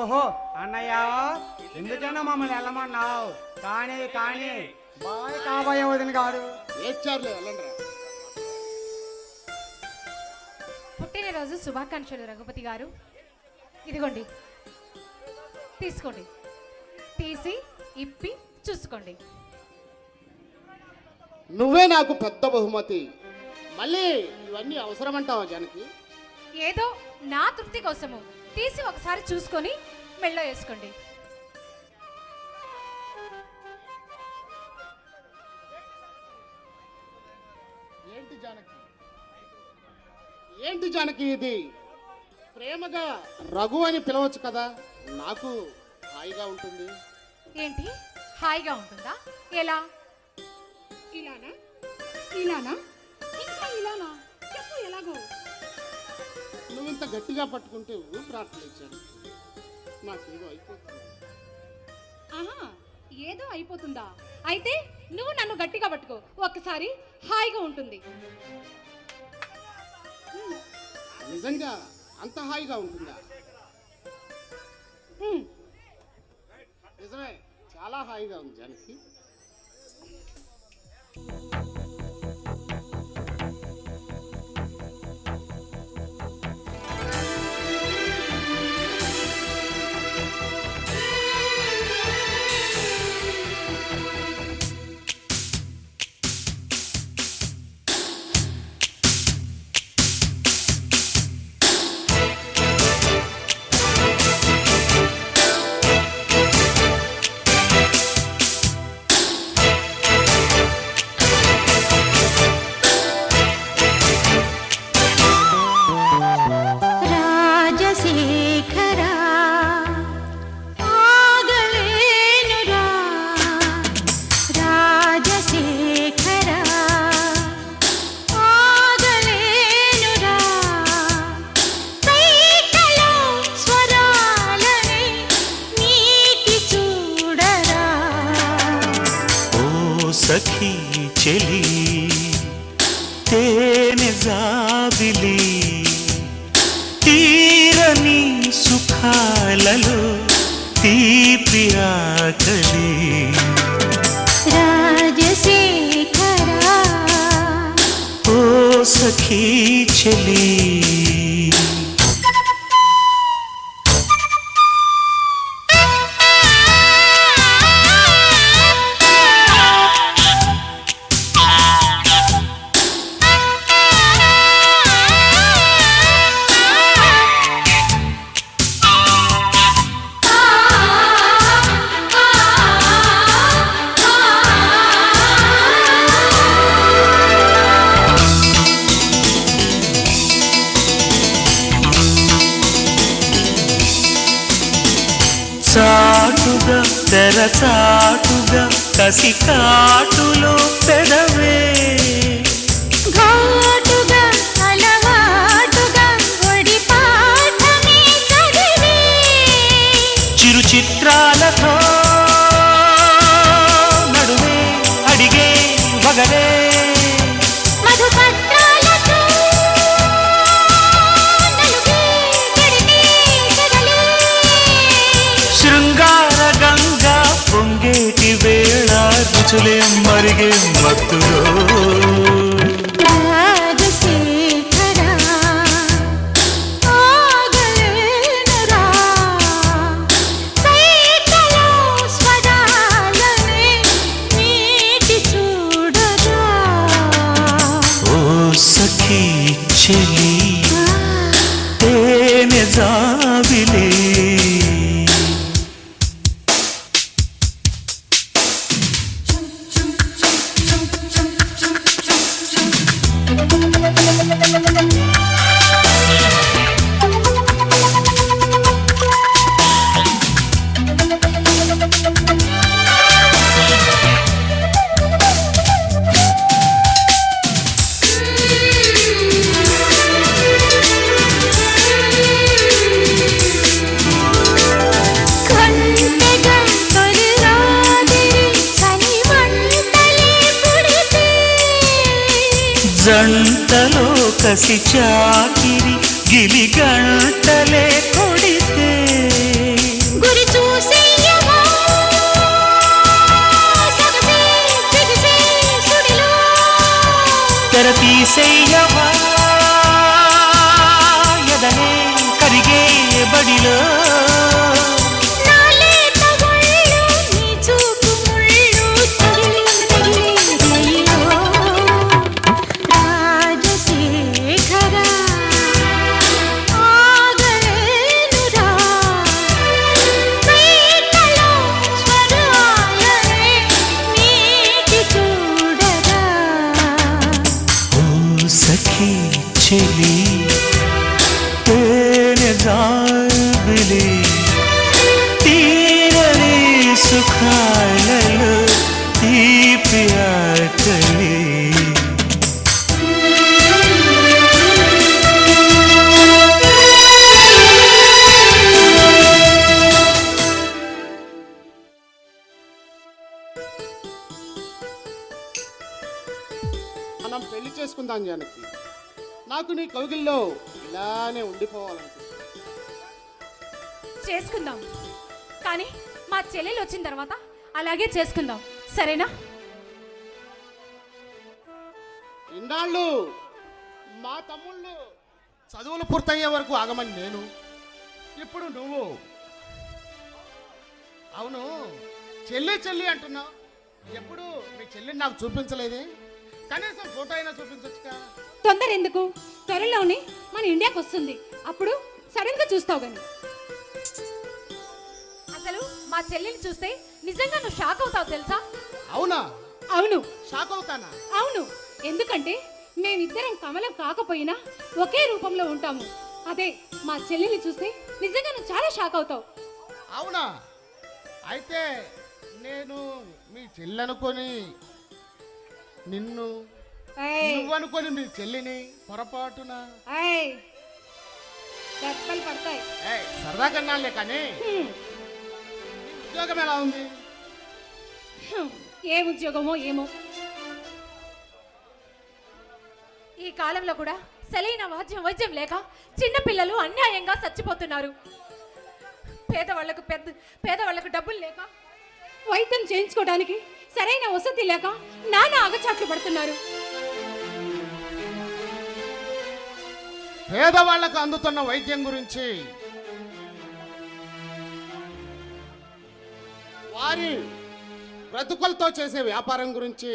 ఓహో అన్నయ్య, ఎందుకన్నా మమ్మల్ని వెళ్ళమన్నావు? కానీ కానీ బాయ్ కాబోయే వదిన గారు. పుట్టినరోజు శుభాకాంక్షలు రఘుపతి గారు. ఇదిగోండి, తీసుకోండి. తీసి ఇప్పి చూసుకోండి. నువ్వే నాకు పెద్ద బహుమతి. మళ్ళీ ఇవన్నీ అవసరమంటావా జానకి? ఏదో నా తృప్తి కోసము తీసి ఒకసారి చూసుకొని మెళ్ళో వేసుకోండి. ఏంటి జానకి ఇది? ప్రేమగా రఘు అని పిలవచ్చు కదా, నాకు హాయిగా ఉంటుంది. ఏంటి హాయిగా ఉంటుందా? ఎలా? ఇలానా? ఇలానా? ఇంకా ఇలానా? చెప్పు ఎలాగో. నువ్వు ఇంత గట్టిగా పట్టుకుంటే ఊపిరాట్లేచాను. నాకేదో అయిపోతుంది. ఆహా, ఏదో అయిపోతుందా? అయితే నువ్వు నన్ను గట్టిగా పట్టుకో, ఒక్కసారి హాయిగా ఉంటుంది. నిజంగా అంత హాయిగా ఉంటుందా? నిజమే, చాలా హాయిగా ఉంది జానకి. सखी चली तेने जाबिली तीरनी सुखाలలో తీపి ఆకలి రాజశేఖరా ఓ సఖీ చలి చాటుగా తెరచాటుగా కసి కాటులో పెదవే ఘాటుగా అలవాటుగా ఒడి పాఠమే చదివే చిరు చిత్రాలతో నడువే అడిగే వగరే మధుపత్రాలతో నలుగే గడిగే జగలే శృంగార గంగా పొంగేటి వేళ రుచులే మరిగే మత్తులో రాజశేఖరా ఆగలేనురా సైకలో స్వరాలనే నీటి చూడరా ఓ సఖీ చెలి తేనె జాబిలే కొంటెగా తొలి రాత్రి చలి వంటలే పుడితే జంటలో కసి చాకిరి గిలి గంటలే కొడితే కరిగే బడిలో నాలేత ఒళ్ళు నీ చూపు ముళ్ళు తగిలి తగిలి రైలో రాజశేఖర ఆగలేనురా పీకలో స్వరాలనే నీటి చూడరా ఓ సఖీ చెలి తేనె జాబిలి తీరని సుఖాలలో తీపి ఆకలి మనం పెళ్లి చేసుకుందాం జానకి. నాకు నీ కౌగిల్లో ఇలానే ఉండిపోవాలనిపిస్తుంది. చేసుకుందాం, కానీ మా చెల్లెలు వచ్చిన తర్వాత అలాగే చేసుకుందాం, సరేనా? ఇన్నాళ్ళు మా తమ్ముళ్ళు చదువులు పూర్తయ్యే వరకు ఆగమని నేను, ఇప్పుడు నువ్వు. అవును, చెల్లి చెల్లి అంటున్నావు. ఎప్పుడు మీ చెల్లిని నాకు చూపించలేదే? కనీసం ఫోటో అయినా చూపించొచ్చుగా. తొందర ఎందుకు? త్వరలోనే మన ఇండియాకి వస్తుంది, అప్పుడు సడన్ గా చూస్తావు గాని. అసలు మా చెల్లెని చూస్తే నిజంగా నువ్వు షాక్ అవుతావు తెలుసా? అవునా? అవును షాక్ అవుతానా? అవును, ఎందుకంటే మేమిద్దరం కమలం కాకపోయినా ఒకే రూపంలో ఉంటాము. అదే మా చెల్లెని చూస్తే నిజంగా నువ్వు చాలా షాక్ అవుతావు. అవునా? అయితే నేను మీ చెల్లి అనుకొని నిన్ను, ఏయ్, నువ్వనుకొని మీ చెల్లిని పొరపాటున ఏయ్, దెబ్బలు పడతాయి. సరదా కన్నాలే. కానీ హ్మ్, ఉద్యోగం ఎలా ఉంది? హ్మ్, ఏ ఉద్యోగమో ఏమో. ఈ కాలంలో కూడా సరైన వైద్యం లేక చిన్నపిల్లలు అన్యాయంగా చచ్చిపోతున్నారు. పేదవాళ్లకు డబ్బులు లేక వైద్యం చేయించుకోవడానికి సరైన వసతి లేక నానా అగచాట్లు పడుతున్నారు. పేదవాళ్లకు అందుతున్న వైద్యం గురించి, వారి బ్రతుకులతో చేసే వ్యాపారం గురించి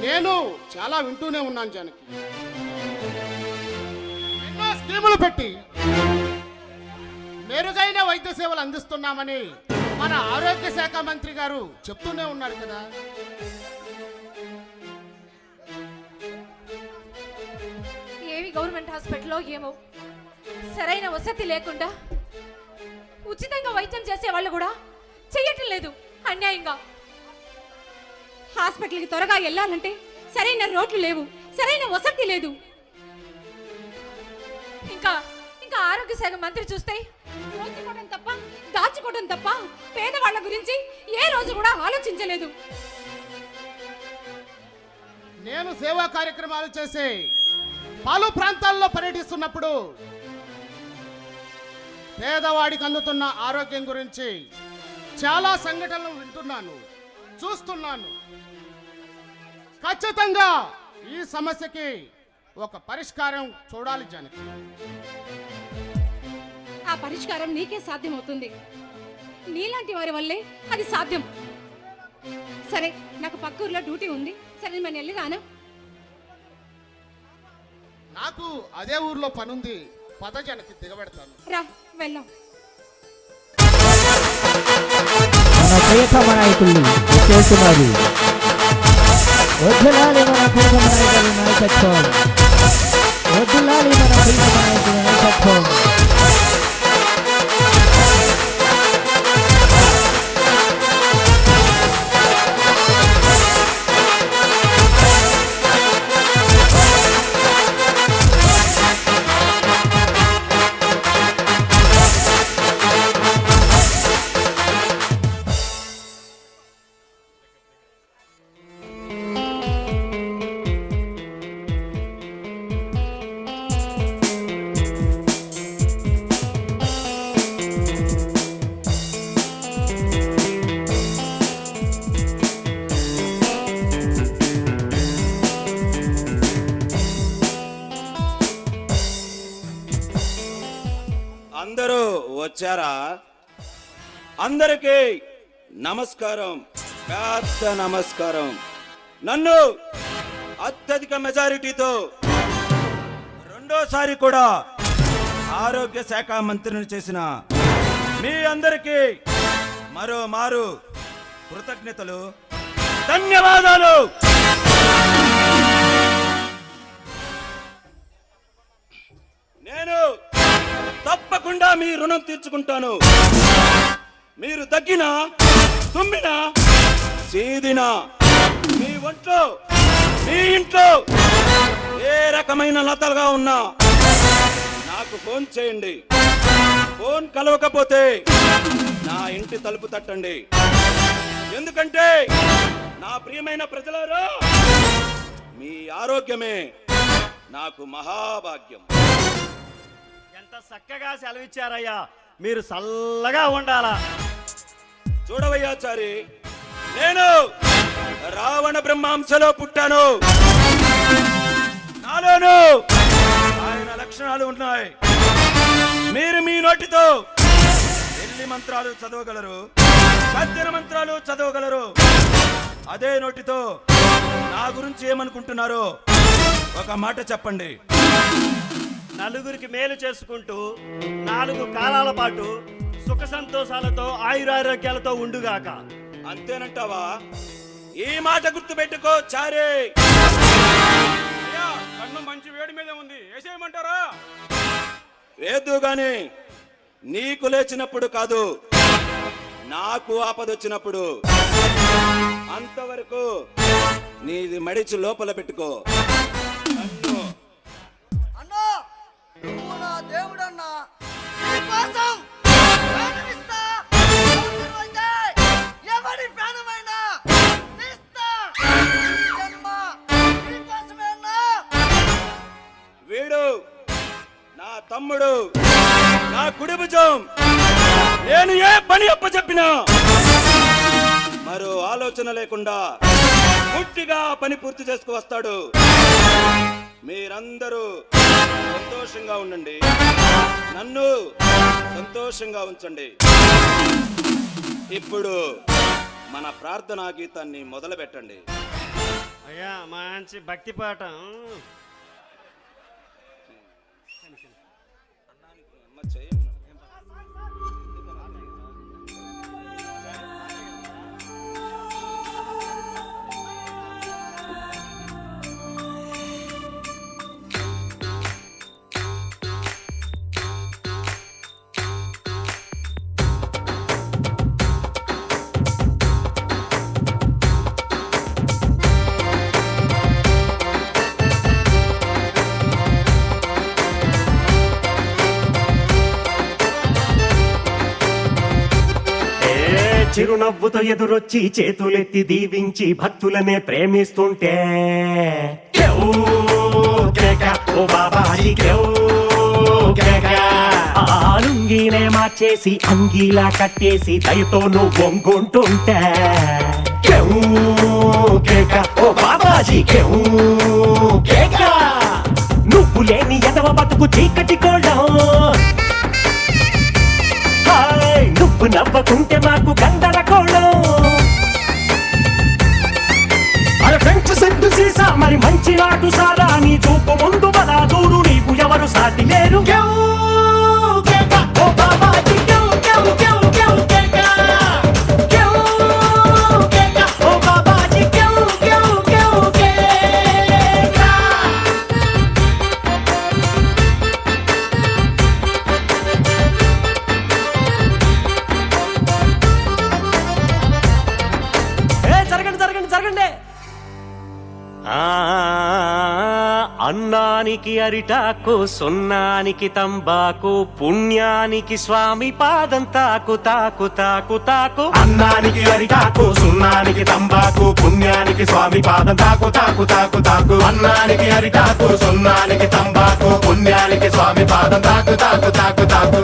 నేను చాలా వింటూనే ఉన్నాను జానకి. ఎన్నో స్కీములు పెట్టి మెరుగైన వైద్య సేవలు అందిస్తున్నామని మన ఆరోగ్య శాఖ మంత్రి గారు చెప్తూనే ఉన్నారు కదా. ఏవి గవర్నమెంట్ హాస్పిటల్లో ఏమో సరైన వసతి లేకుండా ఉచితంగా వైద్యం చేసే వాళ్ళు కూడా చెయ్యటం లేదు, అన్యాయంగా. హాస్పిటల్కి త్వరగా వెళ్ళాలంటే సరైన రోడ్లు లేవు, సరైన వసతి లేదు. ఇంకా ఇంకా ఆరోగ్య శాఖ మంత్రి చూస్తే దాచుకోవడం తప్ప పేదవాళ్ళ గురించి ఏ రోజు కూడా ఆలోచించలేదు. నేను సేవా కార్యక్రమాలు చేసే పలు ప్రాంతాల్లో పర్యటిస్తున్నప్పుడు పేదవాడికి అందుతున్న ఆరోగ్యం గురించి చాలా సంఘటనలు వింటున్నాను, చూస్తున్నాను. ఖచ్చితంగా ఈ సమస్యకి ఒక పరిష్కారం చూడాలి జానకి. ఆ పరిష్కారం నీకే సాధ్యమవుతుంది, నీలాంటి వారి వల్లే అది సాధ్యం. సరే, నాకు పక్క ఊర్లో డ్యూటీ ఉంది, సరే నేను వెళ్ళిరానా? నాకు అదే ఊర్లో పనుంది, పద జానకి, దిగబెడతాను. రా వెళ్దాం. మన ప్రియతమ నాయకులు చేస్తున్నారు. వద్దులాలి మన ప్రియతమ నాయకుల నాయకత్వం, వద్దులాలి మన ప్రియతమ నాయకుల నాయకత్వం. అందరూ వచ్చారా? అందరికీ నమస్కారం, పెద్ద నమస్కారం. నన్ను అత్యధిక మెజారిటీతో రెండోసారి కూడా ఆరోగ్య శాఖ మంత్రిని చేసిన మీ అందరికీ మరోమారు కృతజ్ఞతలు, ధన్యవాదాలు. నేను తప్పకుండా మీ రుణం తీర్చుకుంటాను. మీరు దగ్గినా, తుమ్మినా, చీదినా, మీ ఒంట్లో, మీ ఇంట్లో ఏ రకమైన లతలుగా ఉన్నా నాకు ఫోన్ చేయండి. ఫోన్ కలవకపోతే నా ఇంటి తలుపు తట్టండి. ఎందుకంటే నా ప్రియమైన ప్రజలారా, మీ ఆరోగ్యమే నాకు మహాభాగ్యం. ఎంత చక్కగా సెలవిచ్చారయ్యా. మీరు చల్లగా ఉండాలా. చూడవయ్యాచారి, నేను రావణ బ్రహ్మాంశలో పుట్టాను. నాలోను ఆయన లక్షణాలు ఉన్నాయి. మీరు మీ నోటితో ఎల్లి మంత్రాలు చదవగలరు, సత్యన మంత్రాలు చదవగలరు. అదే నోటితో నా గురించి ఏమనుకుంటున్నారో ఒక మాట చెప్పండి. నలుగురికి మేలు చేసుకుంటూ 4 కాలాల పాటు సుఖ సంతోషాలతో ఆయురారోగ్యాలతో ఉండుగాక. అంతేనంటావా? ఈ మాట గుర్తు పెట్టుకో చారే. కన్ను మంచి వేడి మీద ఉంది, వేసేయమంటారా? వేద్దు గాని నీకు లేచినప్పుడు కాదు, నాకు ఆపదొచ్చినప్పుడు. అంతవరకు నీది మడిచి లోపల పెట్టుకో. అన్నా, నువ్వు నా దేవుడన్నా. నీకోసం ప్రాణమిస్తా. ఎవరి ప్రాణమైనా తీస్తా. ఈ జన్మ నీకోసమే అన్నా. వీడు నా తమ్ముడు, నా కుడి భుజం. నేను ఏ పని అప్పచెప్పినా మరో ఆలోచన లేకుండా పూర్తిగా పని పూర్తి చేసుకు వస్తాడు. మీరందరూ సంతోషంగా ఉండండి, నన్ను సంతోషంగా ఉంచండి. ఇప్పుడు మన ప్రార్థనా గీతాన్ని మొదలు పెట్టండి. అయ్యా, మంచి భక్తి పాఠం. చిరునవ్వుతో ఎదురొచ్చి చేతులెత్తి దీవించి భక్తులనే ప్రేమిస్తుంటే కేవ్ కేక, ఓ బాబాజీ కేవ్ కేక. ఆలుంగినే మార్చేసి అంగీలా కట్టేసి దయతో నువ్వు వంగుంటుంటే కేవ్ కేక, ఓ బాబాజీ కేవ్ కేక. నువ్వు లేని ఎదవ బతుకు చీకటి కోళ్ళం. నువ్వు నవ్వకుంటే మాకు గందరగోళం. అరే ఫ్రెంచ్ సెట్టు సీసా మరి మంచి నాటు సారా. నీ చూపు ముందు బలా దూరు, నీకు ఎవరు సాటి లేరు. అన్నానికి అరిటాకు, సున్నానికి తంబాకు, పుణ్యానికి స్వామి పాదం తాకు తాకు తాకు తాకు. అన్నానికి అరిటాకు, సున్నానికి తంబాకు, పుణ్యానికి స్వామి పాదం తాకు తాకు తాకు తాకు. అన్నానికి అరిటాకు, సున్నానికి తంబాకు, పుణ్యానికి స్వామి పాదం తాకు తాకు తాకు తాకు.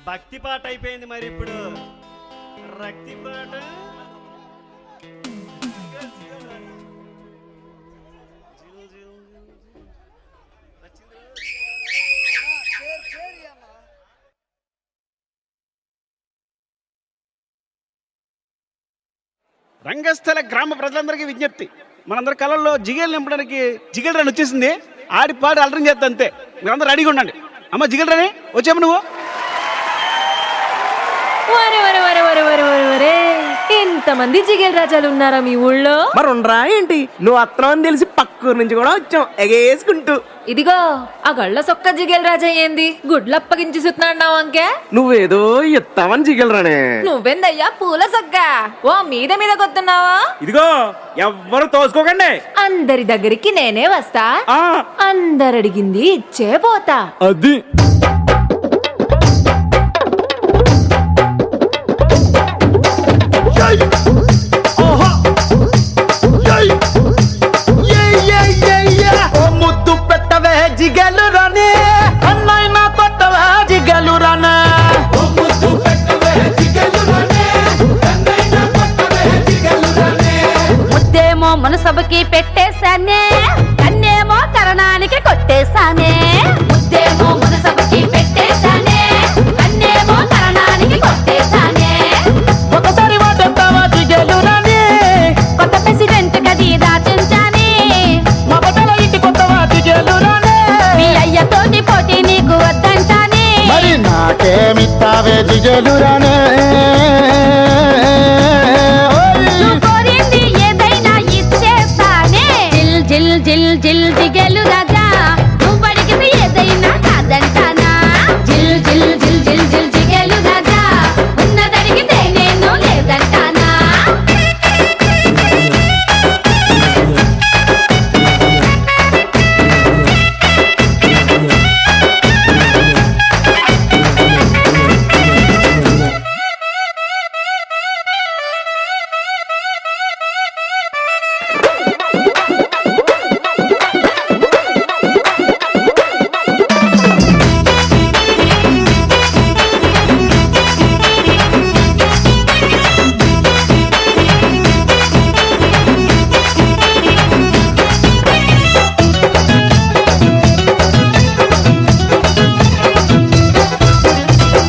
భక్తి పాట అయిపోయింది మరి ఇప్పుడు రక్తి పాట. రంగస్థల గ్రామ ప్రజలందరికీ విజ్ఞప్తి, మనందరి కళల్లో జిగేలు నింపడానికి జిగేల్ రాని వచ్చేసింది. ఆడి పాడి అలరం చేస్తా అంతే, మీరందరూ రెడీగా ఉండండి. అమ్మ జిగేల్ రాని వచ్చాము నువ్వు. ఎంతమంది జిగేల్ రాజాలు ఉన్నారా మీ ఊళ్ళో? మరి ఉండరా ఏంటి, నువ్వు అత్తనం అని తెలిసి పక్కూరు నుంచి కూడా వచ్చాం ఎగేసుకుంటూ. ఇదిగో ఆ గళ్ళ సొక్క జిగేల్ రాజా ఏంది గుడ్లప్పగించి సుతున్నాడు అంకే? నువ్వేదో ఎత్తావని జిగలరానే. నువ్వెందయ్యా పూల సొక్క ఓ మీద మీద కొత్తున్నావా? ఇదిగో ఎవ్వరు తోసుకోకండి, అందరి దగ్గరికి నేనే వస్తా, అందరడిగింది ఇచ్చే పోతా. అది ముద్దు పెట్టవే జిగలు రానే, అన్నైనా కొట్టవే జిగలు రానే. ముద్దేమో మనసభకి పెట్టేశానే, కన్నేమో తరణానికి కొట్టేశానే. ముద్దేమో మనసభకి పెట్టేశానే, కన్నేమో తరణానికి కొట్టేశానే. ఒకసారి వాటెత్తావా జిగలు రానే, కొత్త ప్రెసిడెంట్ గది దాచించానే. మా బట్టల ఇంటి కొత్తవా జిగలు రానే. మీ అయ్యతోటి పోటీ నీకు వద్దంటానే. మరి నాకేమిత్తావే జిగలు రానే. నువ్వు కోరింది ఏదైనా ఇచ్చేస్తానే. జిల్ జిల్ జిల్ జిల్ జిగేలు రాజా, నువ్వు అడిగింది ఏదైనా కాదంటానా. జిల్ జిల్ జిల్ జిల్ జిల్ జిగేలు రాజా, ఉన్నదడిగితే నేను లేదంటానా.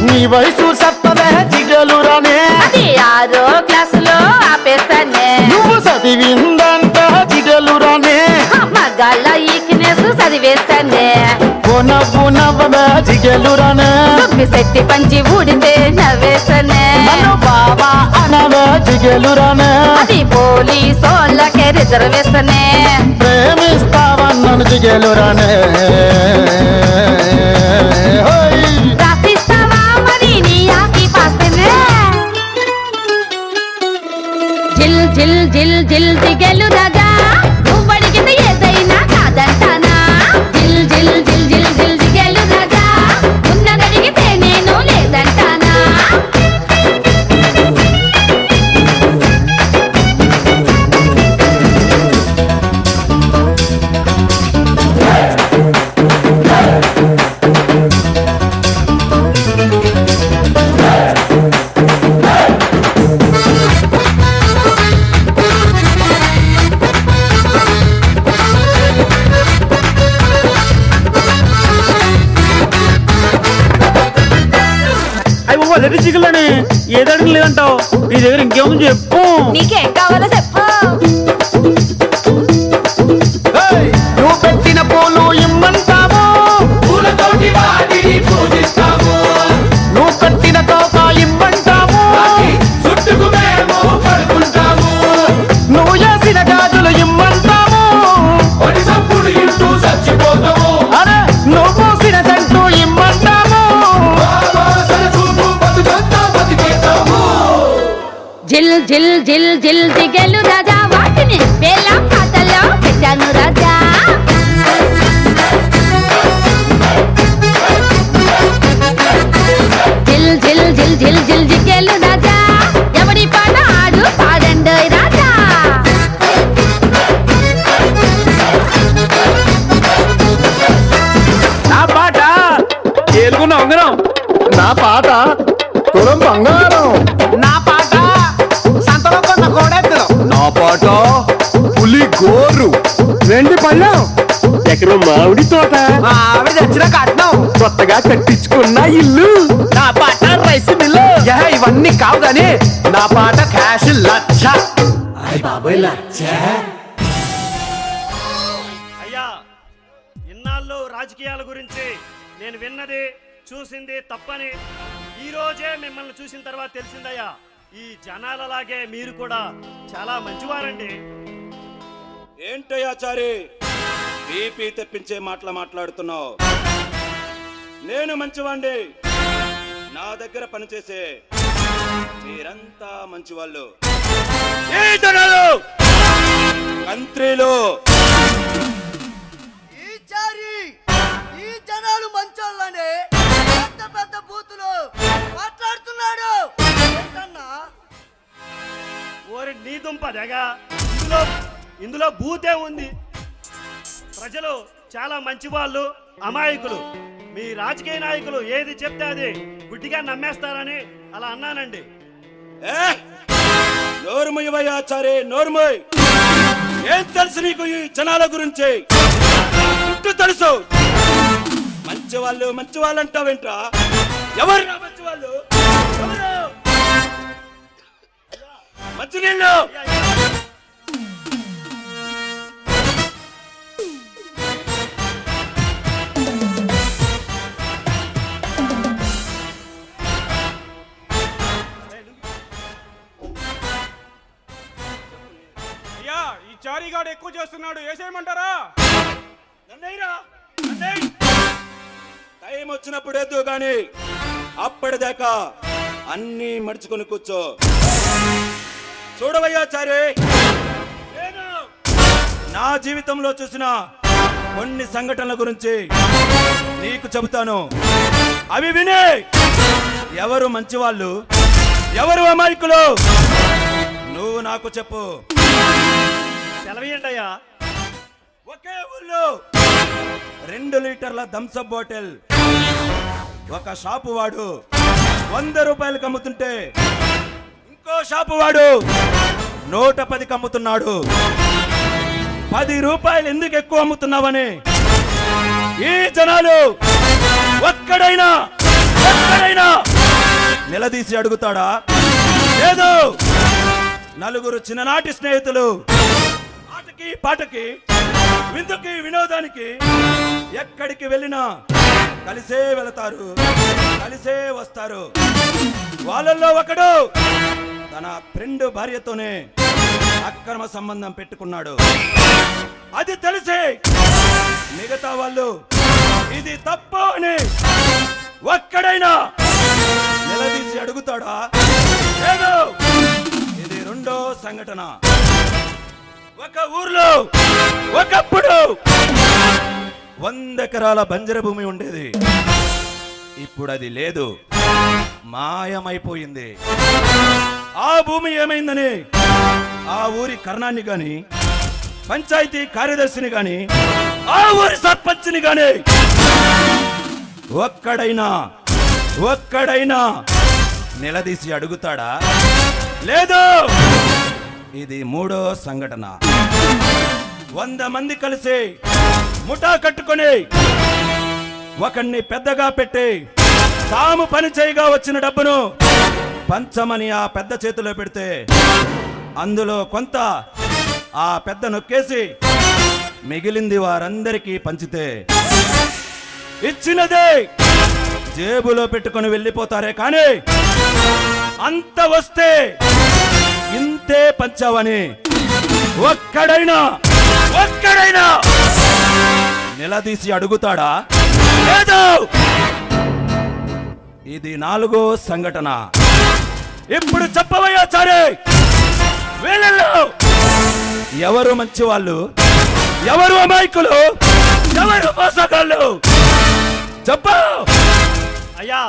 నీ వయసు చెప్పవే జిగలు రానే, అది 6వ క్లాసులో ఆపేస్తానే. నువ్వు చదివిందంట జిగలు రానే. మగాళ్ళ ఈక్నెస్ చదివేస్తానే. నవ్వు నవ్వవే జిగలు రానే. సుబ్బి శెట్టి పంచి ఊడితే నవ్వేస్తానే. నన్ను బాబా అనవే జిగలు రానే. అది పోలీసోళ్ళకే రిజర్వేస్తానే. ప్రేమిస్తావన్నను జిగలు రానే. రాసిస్తావా మరి నీ ఆకి పాస్తేనే. జిల్ జిల్ జిల్ జిల్ జిగేలు రాజా, నువ్వు అడిగింది ఏదైనా కాదంటానా. జిల్ జిల్ జిల్ జిల్ జిల్ జిగేలు రాజా, ఉన్నదడిగితే నేను లేదంటానా. అయ్యి జిగలని ఏదడికి లేదంటావు, నీ దగ్గర ఇంకేముంది చెప్పు. నీకేం కావాలో చెప్పు. నువ్వు పెట్టిన పూలు ఇమ్మంటావు, నువ్వు కట్టిన తోక ఇమ్మంటావు, నువ్వు చేసిన గాజులు ఇమ్మంటావు, అరే నువ్వు పూసిన సంటూ ఇమ్మంటావు. జిల్ జిల్ జిల్ జిల్ జిగేలు రాజా, వాటిని వేళ పాటల్లో పెట్టాను రాజా. జిల్ జిల్ జిల్ జిల్ జిల్ జిగేలు రాజా, ఎవడి పాట ఆడు పాడండోయ్ రాజా. నా పాట ఏలుకున్న ఉంగరం, నా పాట తులం బంగారం. నా పాట సంతలో కొన్న కోడెద్దులు. నా పాట పులి గోరు. వెండి పళ్ళం. ఎకరం మామిడి తోట. ఆవిడ తెచ్చిన కట్నం. కొత్తగా కట్టించుకున్న ఇల్లు. నా పాట రైస్ మిల్లు. ఇవన్నీ కావు గాని నా పాట క్యాష్ లచ్చ. అయ్య బాబాయ్ లచ్చ. అయ్యా, ఇన్నాళ్ళు రాజకీయాల గురించి నేను విన్నది చూసింది తప్పని ఈ రోజే మిమ్మల్ని చూసిన తర్వాత తెలిసిందయ్యా. ఈ జనాలలాగే మీరు కూడా చాలా మంచివారండి. ఏంటయ్యా చారి బీపీ తెప్పించే మాటలు మాట్లాడుతున్నావు? నేను మంచివాండి. నా దగ్గర పనిచేసే మీరంతా మంచివాళ్ళు. ఈ జనాలు కంట్రీలో ఈ జనాలు మంచోళ్ళని పెద్ద పెద్ద బూతులు మాట్లాడుతున్నాడు. ఓరి నీ దుంప దగా, ఇందులో భూతే ఉంది. ప్రజలు చాలా మంచి వాళ్ళు, అమాయకులు. మీ రాజకీయ నాయకులు ఏది చెప్తే అది గుడ్డిగా నమ్మేస్తారని అలా అన్నానండి. నోరుమయ్యవయ్యా చారి, నోరుమయ్. ఏం తెలుసు నీకు ఈ జనాల గురించి? గుట్టు తెలుసు. మంచివాళ్ళు మంచివాళ్ళు అంటావేంట్రా? ఎవరు మంచివాళ్ళు? మంచినీళ్ళు. ఈ చారీగాడు ఎక్కువ చేస్తున్నాడు, వేసేయమంటారా? టైం వచ్చినప్పుడు ఎద్దు గాని అప్పటిదాకా అన్ని మడుచుకొని కూర్చో. చూడవయ్యా చారి, నేను నా జీవితంలో చూసిన కొన్ని సంఘటనల గురించి నీకు చెబుతాను. అవి విని ఎవరు మంచివాళ్ళు, ఎవరు అమాయకులు నువ్వు నాకు చెప్పు. సెలవేయండి అయ్యా. ఒకే ఊళ్ళో 2 లీటర్ల థమ్సప్ బాటిల్ ఒక షాపు వాడు 100 రూపాయలకు అమ్ముతుంటే ఇంకో షాపు వాడు 110కి అమ్ముతున్నాడు. 10 రూపాయలు ఎందుకు ఎక్కువ అమ్ముతున్నావని ఈ జనాలు ఒక్కడైనా నిలదీసి అడుగుతాడా? లేదు. నలుగురు చిన్ననాటి స్నేహితులు ఆటకి పాటకి విందుకి వినోదానికి ఎక్కడికి వెళ్ళినా కలిసే వెళతారు, కలిసే వస్తారు. వాళ్ళల్లో ఒకడు తన ఫ్రెండ్ భార్యతోనే అక్రమ సంబంధం పెట్టుకున్నాడు. అది తెలిసి మిగతా వాళ్ళు ఇది తప్పు అని ఒక్కడైనా నిలదీసి అడుగుతాడా? లేదు. ఇది రెండో సంఘటన. ఒక ఊర్లో ఒకప్పుడు 100 ఎకరాల బంజర భూమి ఉండేది. ఇప్పుడు అది లేదు, మాయమైపోయింది. ఆ భూమి ఏమైందని ఆ ఊరి కర్ణాన్ని గాని, పంచాయతీ కార్యదర్శిని గాని, ఆ ఊరి సర్పంచ్ని గాని ఒక్కడైనా నిలదీసి అడుగుతాడా? లేదు. ఇది మూడో సంఘటన. 100 మంది కలిసి ముఠా కట్టుకొని ఒకణ్ణి పెద్దగా పెట్టి తాము పని చేయగా వచ్చిన డబ్బును పంచమని ఆ పెద్ద చేతిలో పెడితే అందులో కొంత ఆ పెద్ద నొక్కేసి మిగిలింది వారందరికీ పంచితే ఇచ్చినదే జేబులో పెట్టుకొని వెళ్ళిపోతారే కానీ అంత వస్తే ఇంతే పంచావని ఒక్కడైనా నిలదీసి అడుగుతాడా? లేదు. ఇది 4వ సంఘటన. ఇప్పుడు చెప్పవయ్యా చారే, వీళ్ళల్లో ఎవరు మంచివాళ్ళు, ఎవరు అమాయకులు, ఎవరు మోసగాళ్ళు చెప్పు. అయ్యా,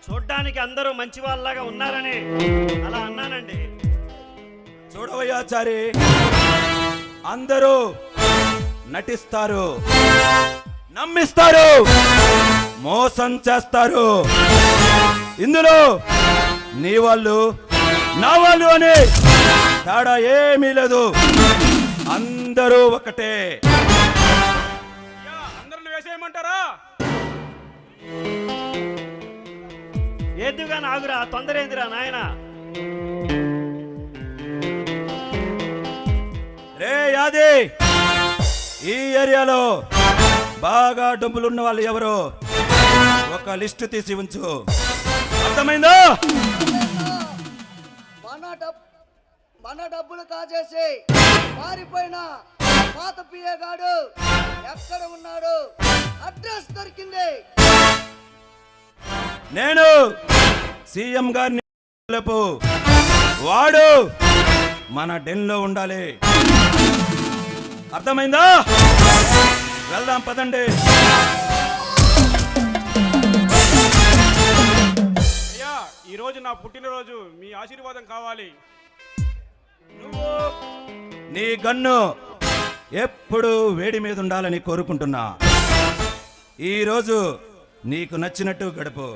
చూడ్డానికి అందరూ మంచి వాళ్ళలాగా ఉన్నారని అలా అన్నానండి. చూడవయ్యా చారి, అందరూ నటిస్తారు, నమ్మిస్తారు, మోసం చేస్తారు. ఇందులో నీ వాళ్ళు నా వాళ్ళు అని తేడా ఏమీ లేదు, అందరూ ఒకటే. అందరిని వేసేయమంటారా? ఏద్దుగా నాగురా, తొందర ఏందిరా నాయన. రే యాది, ఈ ఏరియాలో బాగా డబ్బులున్న వాళ్ళు ఎవరు ఒక లిస్టు తీసి ఉంచు, అర్థమైందా? మన డబ్బులు కాజేసి మారిపోయిన పాత పిఏ గాడు ఎక్కడ ఉన్నాడు? అడ్రస్ దొరికింది. నేను సీఎం గారిని లేపు, వాడు మన డెన్లో ఉండాలి, అర్థమైందా? వెళ్దాం పదండి. అయ్యా, ఈరోజు నా పుట్టినరోజు, మీ ఆశీర్వాదం కావాలి. నువ్వు నీ గన్ను ఎప్పుడు వేడి మీద ఉండాలని కోరుకుంటున్నా. ఈరోజు నీకు నచ్చినట్టు గడుపు.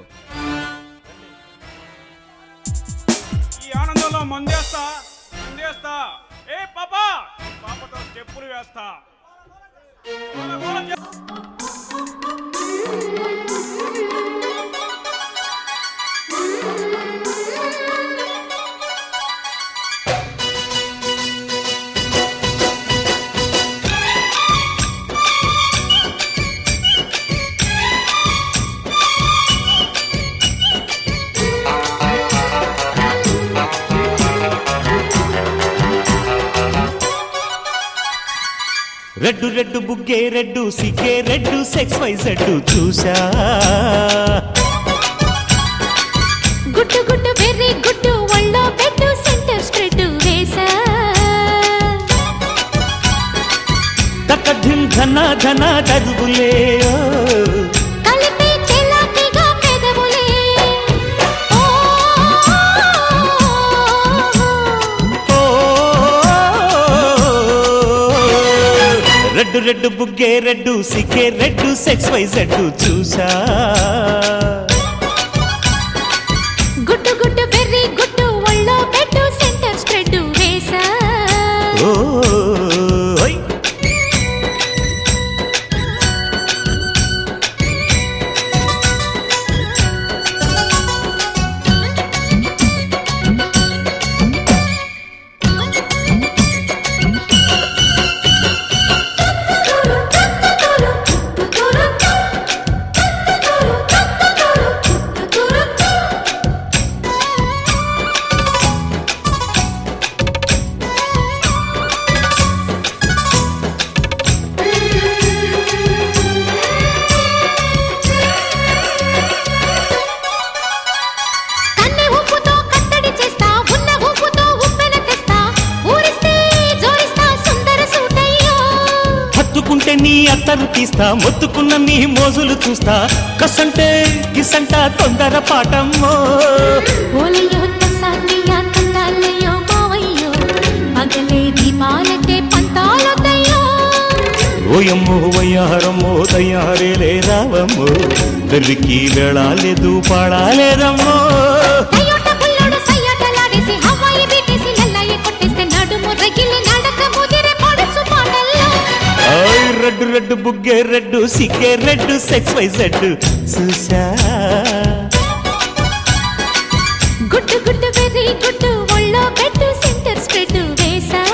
ఈ ఆనందంలో మందేస్తా. ఏ పాపా, పాపతో చెప్పులు వేస్తా. రెడ్డు రెడ్డు బుగ్గే రెడ్డు సిగ్గే రెడ్డు సెక్స్ వై జెడ్డు చూసా. గుట్టు గుట్టు వెర్రి గుట్టు ఒళ్ళో పెట్టు సెంటర్ స్ప్రెడ్ వేసా. తక్క ధిన్ ధన ధన దరువులే కలిపి చెలాకిగా పెదవులే. రెడ్డు రెడ్డు బుగ్గే రెడ్డు సిగ్గే రెడ్డు సెక్స్ వై జెడ్డు చూసా. గుట్టు గుట్టు బెర్రీ గుట్టు ఒళ్ళో పెట్టు సెంటర్ స్ప్రెడ్ వేసా. ఓయ్ నీ అత్తరు తీస్తా, మొత్తుకున్న నీ మోజులు చూస్తా. కసంటే కిసంట తొందర పాటమ్మో. ఓలయ్యో తసాలియా తందాలయ్యో మావయ్యో, పగలే దీపాలకే పంతాలొద్దయ్యో. ఓయమ్మో వయ్యారమ్మో తయారేలే రావమ్మో, వెర్రికి వేళాలేదు పాడాలేరమ్మో. అయ్యోట పుల్లోడు సయ్యాటలాడేసి హవాయి బీటేసి లల్లయ్య కొట్టేస్తే నడుము రగిలి నడక ముదిరే పొడుచు పాటల్లో. రెడ్డు రెడ్డు బుగ్గే రెడ్డు సిగ్గే రెడ్డు సెక్స్ వై జెడ్డు చూసా. గుట్టు గుట్టు వెర్రి గుట్టు ఒళ్ళో పెట్టు సెంటర్ స్ప్రెడ్ వేసా.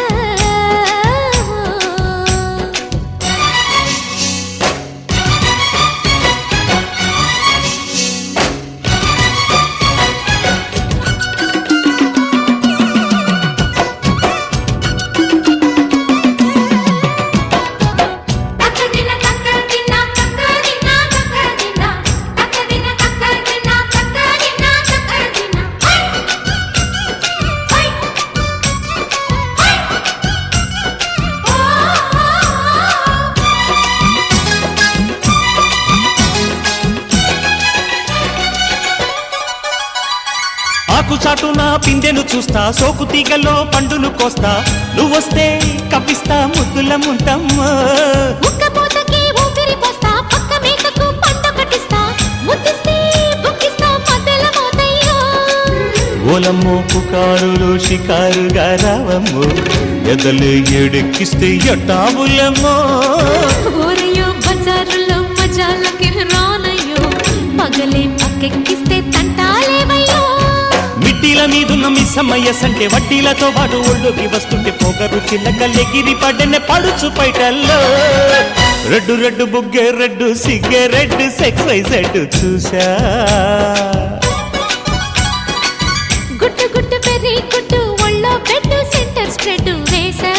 చాటున పిందెను చూస్తా, సోకు తీగలో పండును కోస్తా. నువ్వొస్తే కప్పిస్తా ముద్దుల ముంతమ్మా. ఉక్కపోతకి ఊపిరి పోస్తా, పక్క మేకకు పంట కట్టిస్తా. ముద్దిస్తే బుక్కిస్తా మధ్యల మోతయ్యో. ఓలమ్మో పుకారులు షికారుగా రావమ్మో ఎదలు ఎడెక్కిస్తే ఎట్టాబులమ్మో ఊరయ్యో బజారులో మజాలకి రానయ్యో పగలే పక్కెక్కిస్తే తంటాలేవయ్యో మిట్టిల మీదున్న మిస్సమ్మయ్య సంటే వడ్డీలతో పాటు ఒళ్ళోకి వస్తుంటే పొగరు చిల్లకల్లెగిరి పడ్డనే పడుచు పైటల్లో రెడ్డు రెడ్డు బుగ్గే రెడ్డు సిగ్గే రెడ్డు సెక్స్ వైజెడ్ చూసా గుట్టు గుట్టు పెరి గుట్టు ఒళ్ళో పెట్టు సెంటర్ స్ప్రెడ్ వేసా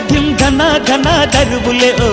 ధిం ధన ధన దరువులే ఓ